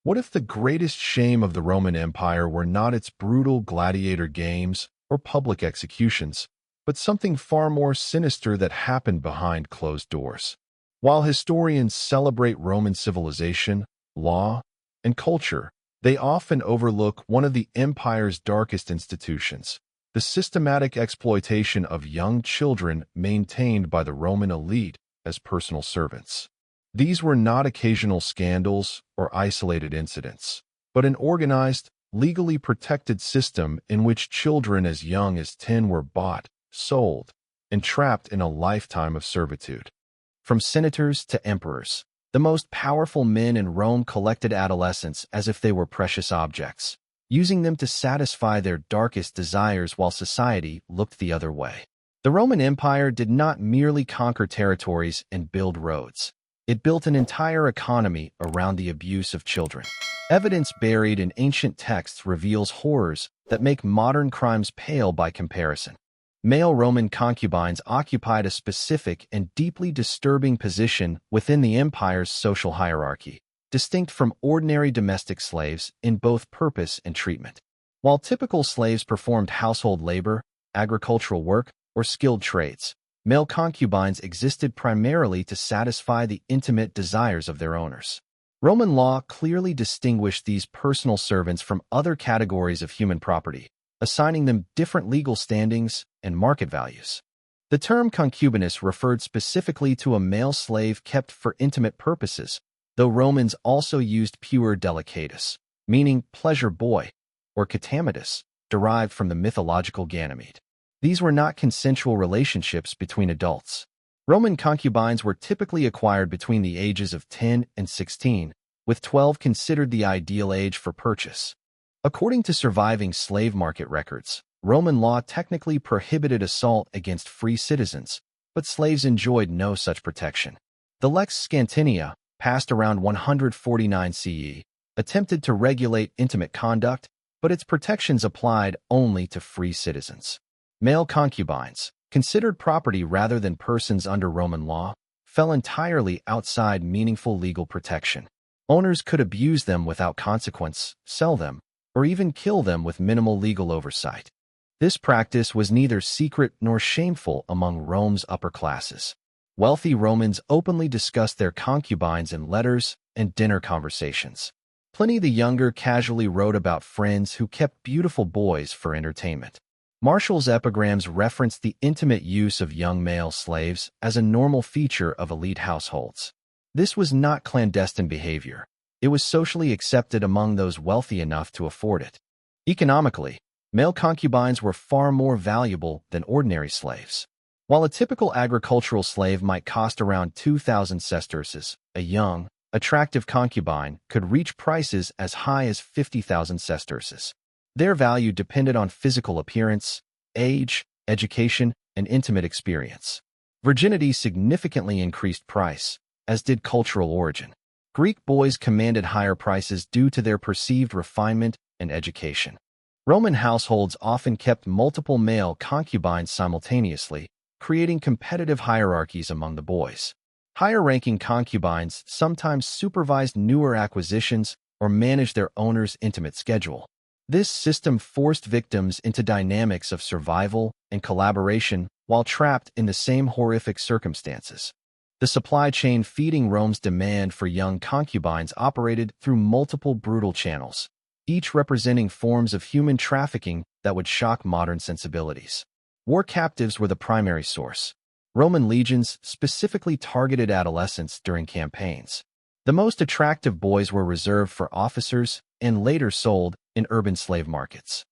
What if the greatest shame of the Roman Empire were not its brutal gladiator games or public executions, but something far more sinister that happened behind closed doors? While historians celebrate Roman civilization, law, and culture, they often overlook one of the empire's darkest institutions: the systematic exploitation of young children maintained by the Roman elite as personal servants. These were not occasional scandals or isolated incidents, but an organized, legally protected system in which children as young as 10 were bought, sold, and trapped in a lifetime of servitude. From senators to emperors, the most powerful men in Rome collected adolescents as if they were precious objects, using them to satisfy their darkest desires while society looked the other way. The Roman Empire did not merely conquer territories and build roads. It built an entire economy around the abuse of children. Evidence buried in ancient texts reveals horrors that make modern crimes pale by comparison. Male Roman concubines occupied a specific and deeply disturbing position within the empire's social hierarchy, distinct from ordinary domestic slaves in both purpose and treatment. While typical slaves performed household labor, agricultural work, or skilled trades, male concubines existed primarily to satisfy the intimate desires of their owners. Roman law clearly distinguished these personal servants from other categories of human property, assigning them different legal standings and market values. The term concubinus referred specifically to a male slave kept for intimate purposes, though Romans also used puer delicatus, meaning pleasure boy, or catametus, derived from the mythological Ganymede. These were not consensual relationships between adults. Roman concubines were typically acquired between the ages of 10 and 16, with 12 considered the ideal age for purchase. According to surviving slave market records, Roman law technically prohibited assault against free citizens, but slaves enjoyed no such protection. The Lex Scantinia, passed around 149 CE, attempted to regulate intimate conduct, but its protections applied only to free citizens. Male concubines, considered property rather than persons under Roman law, fell entirely outside meaningful legal protection. Owners could abuse them without consequence, sell them, or even kill them with minimal legal oversight. This practice was neither secret nor shameful among Rome's upper classes. Wealthy Romans openly discussed their concubines in letters and dinner conversations. Pliny the Younger casually wrote about friends who kept beautiful boys for entertainment. Martial's epigrams referenced the intimate use of young male slaves as a normal feature of elite households. This was not clandestine behavior. It was socially accepted among those wealthy enough to afford it. Economically, male concubines were far more valuable than ordinary slaves. While a typical agricultural slave might cost around 2,000 sesterces, a young, attractive concubine could reach prices as high as 50,000 sesterces. Their value depended on physical appearance, age, education, and intimate experience. Virginity significantly increased price, as did cultural origin. Greek boys commanded higher prices due to their perceived refinement and education. Roman households often kept multiple male concubines simultaneously, creating competitive hierarchies among the boys. Higher-ranking concubines sometimes supervised newer acquisitions or managed their owner's intimate schedule. This system forced victims into dynamics of survival and collaboration while trapped in the same horrific circumstances. The supply chain feeding Rome's demand for young concubines operated through multiple brutal channels, each representing forms of human trafficking that would shock modern sensibilities. War captives were the primary source. Roman legions specifically targeted adolescents during campaigns. The most attractive boys were reserved for officers and later sold in urban slave markets.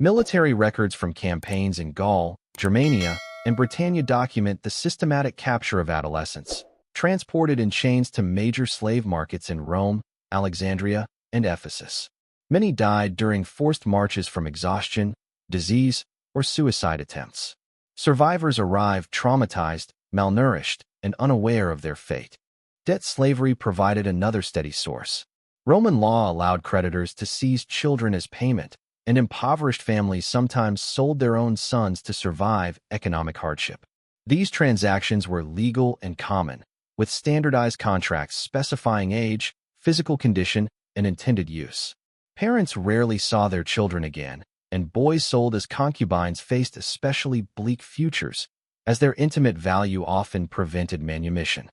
Military records from campaigns in Gaul, Germania, and Britannia document the systematic capture of adolescents, transported in chains to major slave markets in Rome, Alexandria, and Ephesus. Many died during forced marches from exhaustion, disease, or suicide attempts. Survivors arrived traumatized, malnourished, and unaware of their fate. Debt slavery provided another steady source. Roman law allowed creditors to seize children as payment, and impoverished families sometimes sold their own sons to survive economic hardship. These transactions were legal and common, with standardized contracts specifying age, physical condition, and intended use. Parents rarely saw their children again, and boys sold as concubines faced especially bleak futures, as their intimate value often prevented manumission.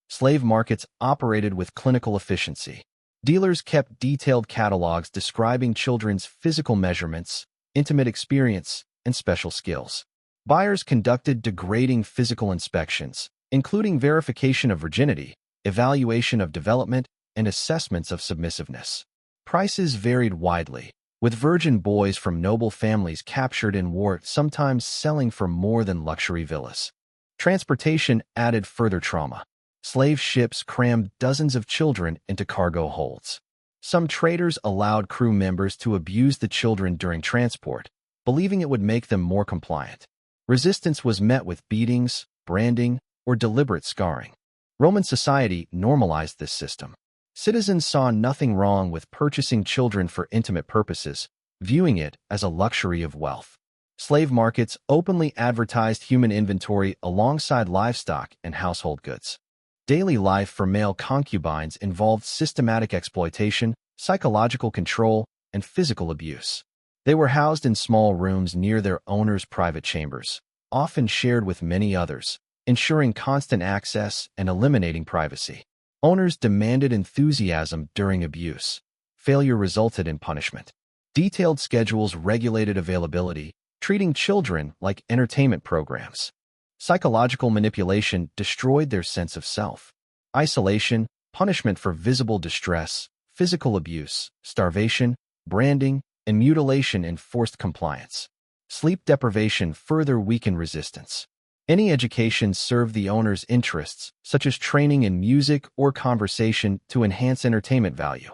Slave markets operated with clinical efficiency. Dealers kept detailed catalogs describing children's physical measurements, intimate experience, and special skills. Buyers conducted degrading physical inspections, including verification of virginity, evaluation of development, and assessments of submissiveness. Prices varied widely, with virgin boys from noble families captured in war sometimes selling for more than luxury villas. Transportation added further trauma. Slave ships crammed dozens of children into cargo holds. Some traders allowed crew members to abuse the children during transport, believing it would make them more compliant. Resistance was met with beatings, branding, or deliberate scarring. Roman society normalized this system. Citizens saw nothing wrong with purchasing children for intimate purposes, viewing it as a luxury of wealth. Slave markets openly advertised human inventory alongside livestock and household goods. Daily life for male concubines involved systematic exploitation, psychological control, and physical abuse. They were housed in small rooms near their owners' private chambers, often shared with many others, ensuring constant access and eliminating privacy. Owners demanded enthusiasm during abuse. Failure resulted in punishment. Detailed schedules regulated availability, treating children like entertainment programs. Psychological manipulation destroyed their sense of self. Isolation, punishment for visible distress, physical abuse, starvation, branding, and mutilation enforced compliance. Sleep deprivation further weakened resistance. Any education served the owner's interests, such as training in music or conversation to enhance entertainment value.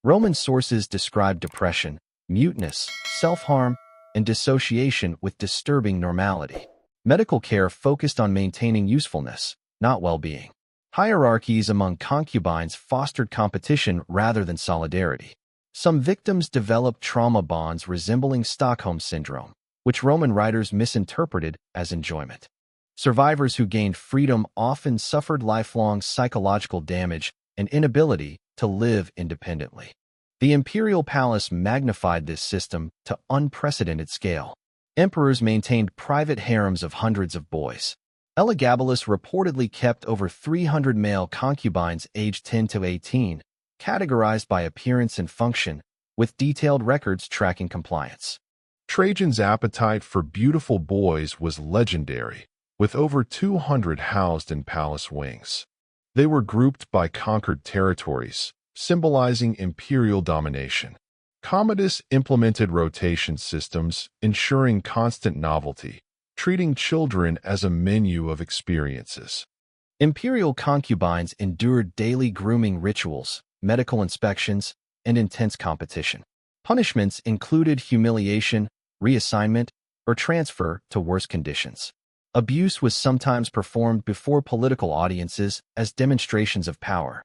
Roman sources describe depression, muteness, self-harm, and dissociation with disturbing normality. Medical care focused on maintaining usefulness, not well-being. Hierarchies among concubines fostered competition rather than solidarity. Some victims developed trauma bonds resembling Stockholm Syndrome, which Roman writers misinterpreted as enjoyment. Survivors who gained freedom often suffered lifelong psychological damage and inability to live independently. The imperial palace magnified this system to unprecedented scale. Emperors maintained private harems of hundreds of boys. Elagabalus reportedly kept over 300 male concubines aged 10 to 18, categorized by appearance and function, with detailed records tracking compliance. Trajan's appetite for beautiful boys was legendary, with over 200 housed in palace wings. They were grouped by conquered territories, symbolizing imperial domination. Commodus implemented rotation systems, ensuring constant novelty, treating children as a menu of experiences. Imperial concubines endured daily grooming rituals, medical inspections, and intense competition. Punishments included humiliation, reassignment, or transfer to worse conditions. Abuse was sometimes performed before political audiences as demonstrations of power.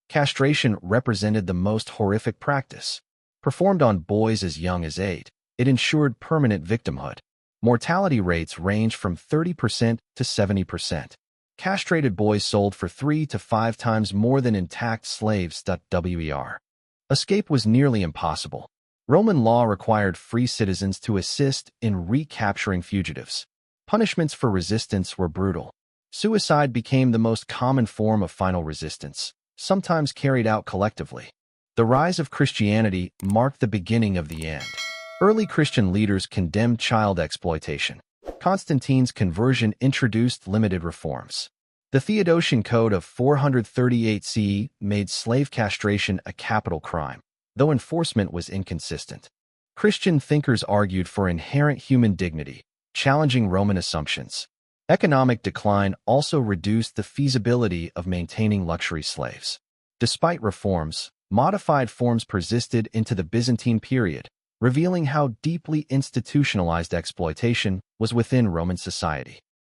Castration represented the most horrific practice. Performed on boys as young as 8, it ensured permanent victimhood. Mortality rates ranged from 30% to 70%. Castrated boys sold for 3 to 5 times more than intact slaves. Wer. Escape was nearly impossible. Roman law required free citizens to assist in recapturing fugitives. Punishments for resistance were brutal. Suicide became the most common form of final resistance, sometimes carried out collectively. The rise of Christianity marked the beginning of the end. Early Christian leaders condemned child exploitation. Constantine's conversion introduced limited reforms. The Theodosian Code of 438 CE made slave castration a capital crime, though enforcement was inconsistent. Christian thinkers argued for inherent human dignity, challenging Roman assumptions. Economic decline also reduced the feasibility of maintaining luxury slaves. Despite reforms, modified forms persisted into the Byzantine period, revealing how deeply institutionalized exploitation was within Roman society.